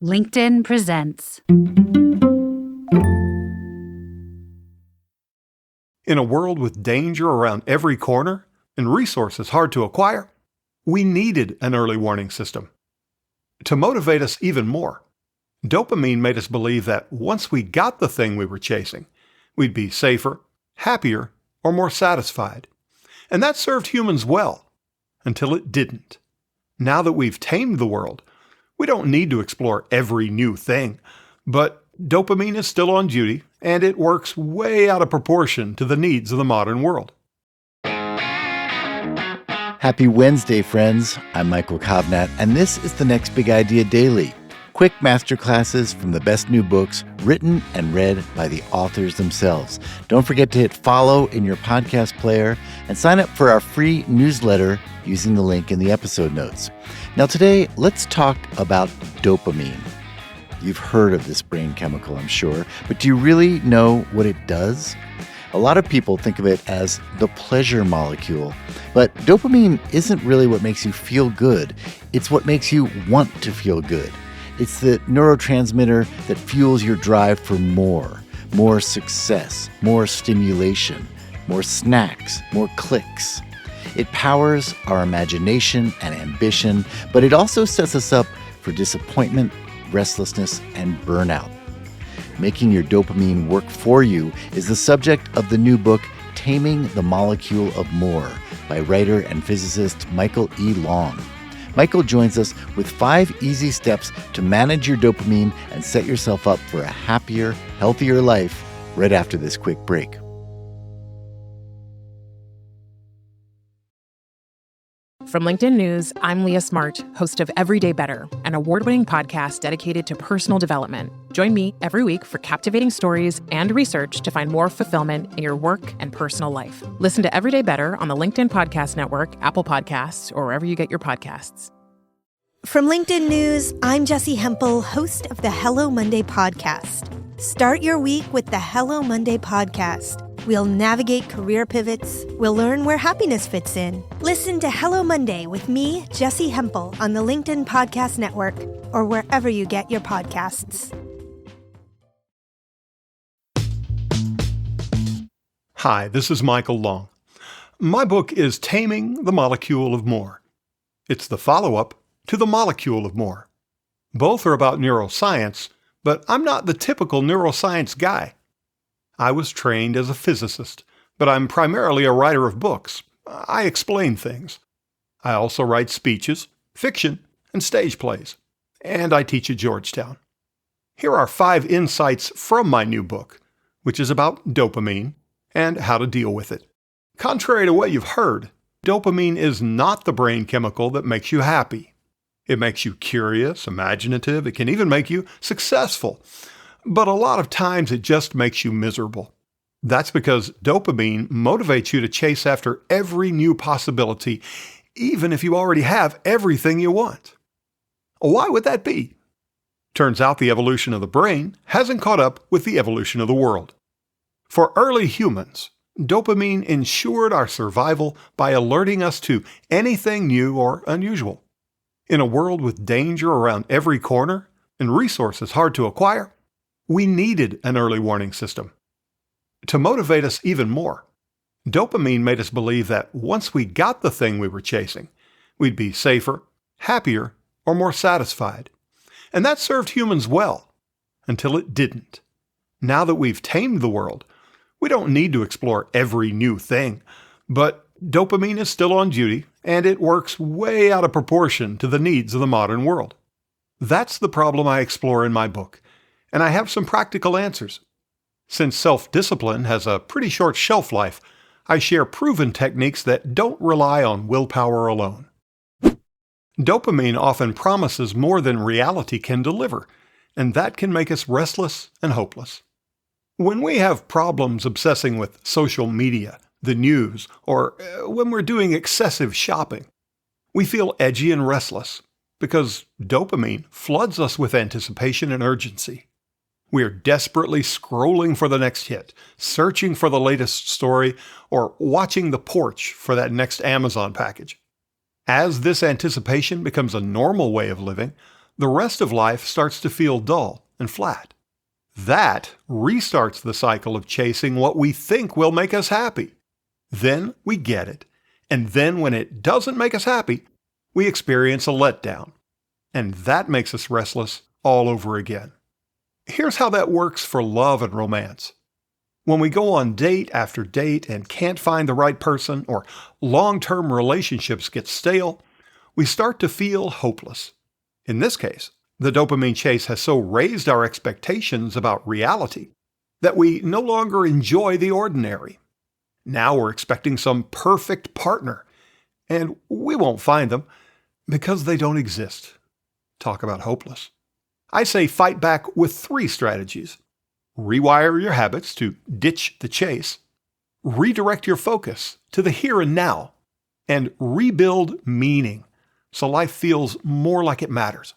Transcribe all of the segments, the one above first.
LinkedIn presents. In a world with danger around every corner and resources hard to acquire, we needed an early warning system. To motivate us even more, dopamine made us believe that once we got the thing we were chasing, we'd be safer, happier, or more satisfied. And that served humans well, until it didn't. Now that we've tamed the world, we don't need to explore every new thing, but dopamine is still on duty, and it works way out of proportion to the needs of the modern world. Happy Wednesday, friends. I'm Michael Kovnat, and this is the Next Big Idea Daily. Quick masterclasses from the best new books written and read by the authors themselves. Don't forget to hit follow in your podcast player and sign up for our free newsletter using the link in the episode notes. Now today, let's talk about dopamine. You've heard of this brain chemical, I'm sure, but do you really know what it does? A lot of people think of it as the pleasure molecule, but dopamine isn't really what makes you feel good. It's what makes you want to feel good. It's the neurotransmitter that fuels your drive for more success, more stimulation, more snacks, more clicks. It powers our imagination and ambition, but it also sets us up for disappointment, restlessness, and burnout. Making your dopamine work for you is the subject of the new book, Taming the Molecule of More, by writer and physicist Michael E. Long. Michael joins us with 5 easy steps to manage your dopamine and set yourself up for a happier, healthier life right after this quick break. From LinkedIn News, I'm Leah Smart, host of Everyday Better, an award-winning podcast dedicated to personal development. Join me every week for captivating stories and research to find more fulfillment in your work and personal life. Listen to Everyday Better on the LinkedIn Podcast Network, Apple Podcasts, or wherever you get your podcasts. From LinkedIn News, I'm Jessie Hempel, host of the Hello Monday podcast. Start your week with the Hello Monday podcast. We'll navigate career pivots. We'll learn where happiness fits in. Listen to Hello Monday with me, Jessie Hempel, on the LinkedIn Podcast Network or wherever you get your podcasts. Hi, this is Michael Long. My book is Taming the Molecule of More. It's the follow-up to The Molecule of More. Both are about neuroscience, but I'm not the typical neuroscience guy. I was trained as a physicist, but I'm primarily a writer of books. I explain things. I also write speeches, fiction, and stage plays. And I teach at Georgetown. Here are 5 insights from my new book, which is about dopamine and how to deal with it. Contrary to what you've heard, dopamine is not the brain chemical that makes you happy. It makes you curious, imaginative. It can even make you successful. But a lot of times it just makes you miserable. That's because dopamine motivates you to chase after every new possibility, even if you already have everything you want. Why would that be? Turns out the evolution of the brain hasn't caught up with the evolution of the world. For early humans, dopamine ensured our survival by alerting us to anything new or unusual. In a world with danger around every corner and resources hard to acquire, we needed an early warning system. To motivate us even more, dopamine made us believe that once we got the thing we were chasing, we'd be safer, happier, or more satisfied. And that served humans well, until it didn't. Now that we've tamed the world, we don't need to explore every new thing, but dopamine is still on duty, and it works way out of proportion to the needs of the modern world. That's the problem I explore in my book. And I have some practical answers. Since self-discipline has a pretty short shelf life, I share proven techniques that don't rely on willpower alone. Dopamine often promises more than reality can deliver, and that can make us restless and hopeless. When we have problems obsessing with social media, the news, or when we're doing excessive shopping, we feel edgy and restless because dopamine floods us with anticipation and urgency. We're desperately scrolling for the next hit, searching for the latest story, or watching the porch for that next Amazon package. As this anticipation becomes a normal way of living, the rest of life starts to feel dull and flat. That restarts the cycle of chasing what we think will make us happy. Then we get it, and then when it doesn't make us happy, we experience a letdown. And that makes us restless all over again. Here's how that works for love and romance. When we go on date after date and can't find the right person, or long-term relationships get stale, we start to feel hopeless. In this case, the dopamine chase has so raised our expectations about reality that we no longer enjoy the ordinary. Now we're expecting some perfect partner, and we won't find them because they don't exist. Talk about hopeless. I say fight back with 3 strategies. Rewire your habits to ditch the chase, redirect your focus to the here and now, and rebuild meaning so life feels more like it matters.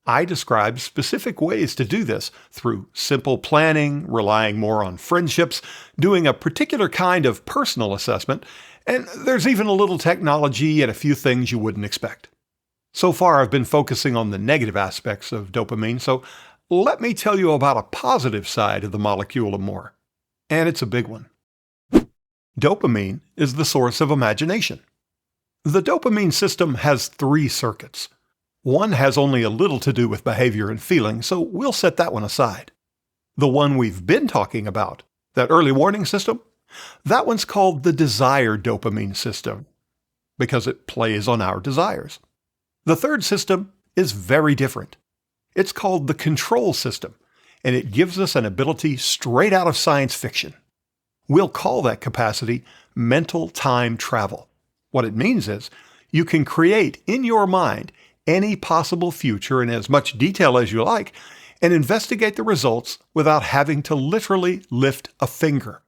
I describe specific ways to do this through simple planning, relying more on friendships, doing a particular kind of personal assessment, and there's even a little technology and a few things you wouldn't expect. So far, I've been focusing on the negative aspects of dopamine, so let me tell you about a positive side of the molecule of more. And it's a big one. Dopamine is the source of imagination. The dopamine system has 3 circuits. One has only a little to do with behavior and feeling, so we'll set that one aside. The one we've been talking about, that early warning system, that one's called the desire dopamine system, because it plays on our desires. The third system is very different. It's called the control system, and it gives us an ability straight out of science fiction. We'll call that capacity mental time travel. What it means is you can create in your mind any possible future in as much detail as you like and investigate the results without having to literally lift a finger.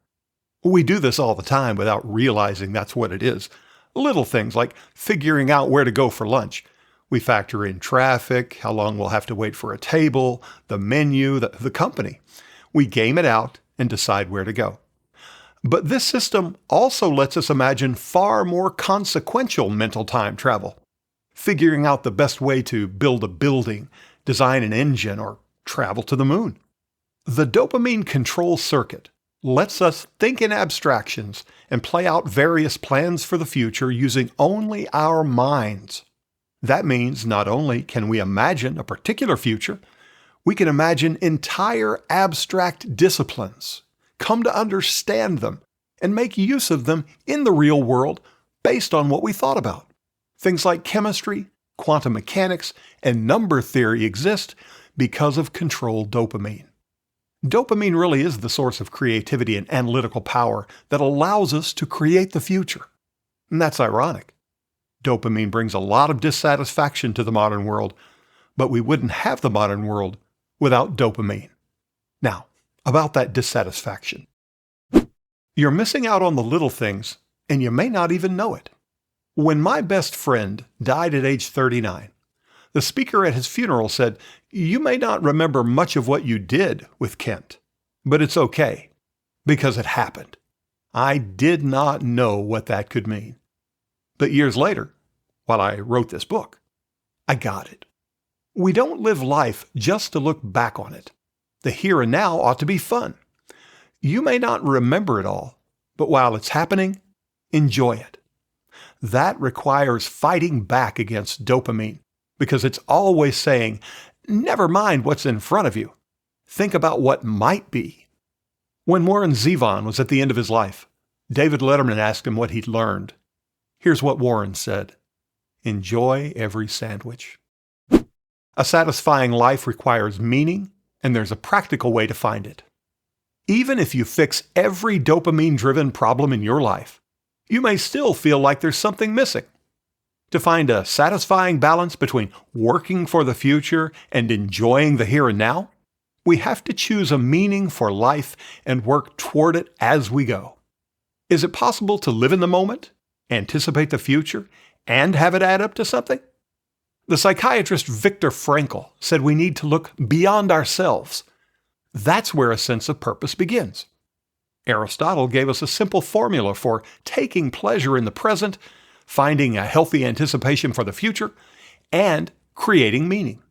We do this all the time without realizing that's what it is. Little things like figuring out where to go for lunch. We factor in traffic, how long we'll have to wait for a table, the menu, the company. We game it out and decide where to go. But this system also lets us imagine far more consequential mental time travel. Figuring out the best way to build a building, design an engine, or travel to the moon. The dopamine control circuit lets us think in abstractions and play out various plans for the future using only our minds. That means not only can we imagine a particular future, we can imagine entire abstract disciplines, come to understand them, and make use of them in the real world based on what we thought about. Things like chemistry, quantum mechanics, and number theory exist because of controlled dopamine. Dopamine really is the source of creativity and analytical power that allows us to create the future. And that's ironic. Dopamine brings a lot of dissatisfaction to the modern world, but we wouldn't have the modern world without dopamine. Now, about that dissatisfaction. You're missing out on the little things, and you may not even know it. When my best friend died at age 39, the speaker at his funeral said, "You may not remember much of what you did with Kent, but it's okay, because it happened." I did not know what that could mean. But years later, while I wrote this book, I got it. We don't live life just to look back on it. The here and now ought to be fun. You may not remember it all, but while it's happening, enjoy it. That requires fighting back against dopamine because it's always saying, never mind what's in front of you. Think about what might be. When Warren Zevon was at the end of his life, David Letterman asked him what he'd learned. Here's what Warren said: "Enjoy every sandwich." A satisfying life requires meaning, and there's a practical way to find it. Even if you fix every dopamine-driven problem in your life, you may still feel like there's something missing. To find a satisfying balance between working for the future and enjoying the here and now, we have to choose a meaning for life and work toward it as we go. Is it possible to live in the moment, anticipate the future, and have it add up to something? The psychiatrist Viktor Frankl said we need to look beyond ourselves. That's where a sense of purpose begins. Aristotle gave us a simple formula for taking pleasure in the present, finding a healthy anticipation for the future, and creating meaning.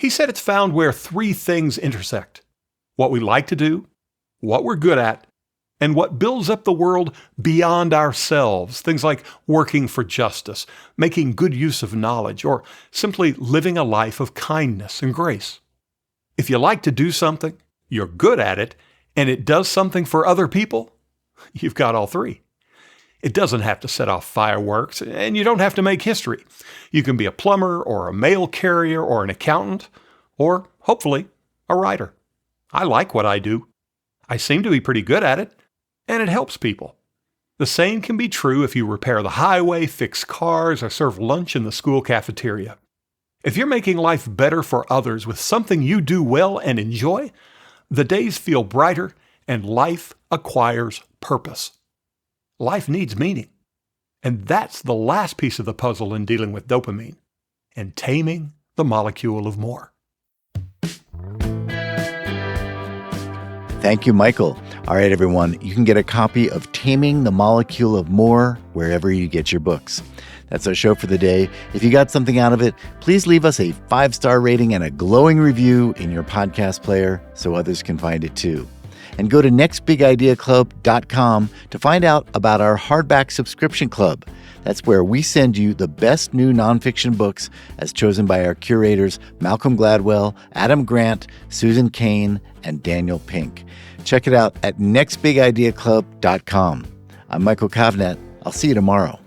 He said it's found where three things intersect: what we like to do, what we're good at, and what builds up the world beyond ourselves. Things like working for justice, making good use of knowledge, or simply living a life of kindness and grace. If you like to do something, you're good at it, and it does something for other people, you've got all three. It doesn't have to set off fireworks, and you don't have to make history. You can be a plumber, or a mail carrier, or an accountant, or, hopefully, a writer. I like what I do. I seem to be pretty good at it, and it helps people. The same can be true if you repair the highway, fix cars, or serve lunch in the school cafeteria. If you're making life better for others with something you do well and enjoy, the days feel brighter and life acquires purpose. Life needs meaning. And that's the last piece of the puzzle in dealing with dopamine and taming the molecule of more. Thank you, Michael. All right, everyone, you can get a copy of Taming the Molecule of More wherever you get your books. That's our show for the day. If you got something out of it, please leave us a 5-star rating and a glowing review in your podcast player so others can find it too. And go to nextbigideaclub.com to find out about our hardback subscription club. That's where we send you the best new nonfiction books as chosen by our curators Malcolm Gladwell, Adam Grant, Susan Cain, and Daniel Pink. Check it out at nextbigideaclub.com. I'm Michael Kovnat. I'll see you tomorrow.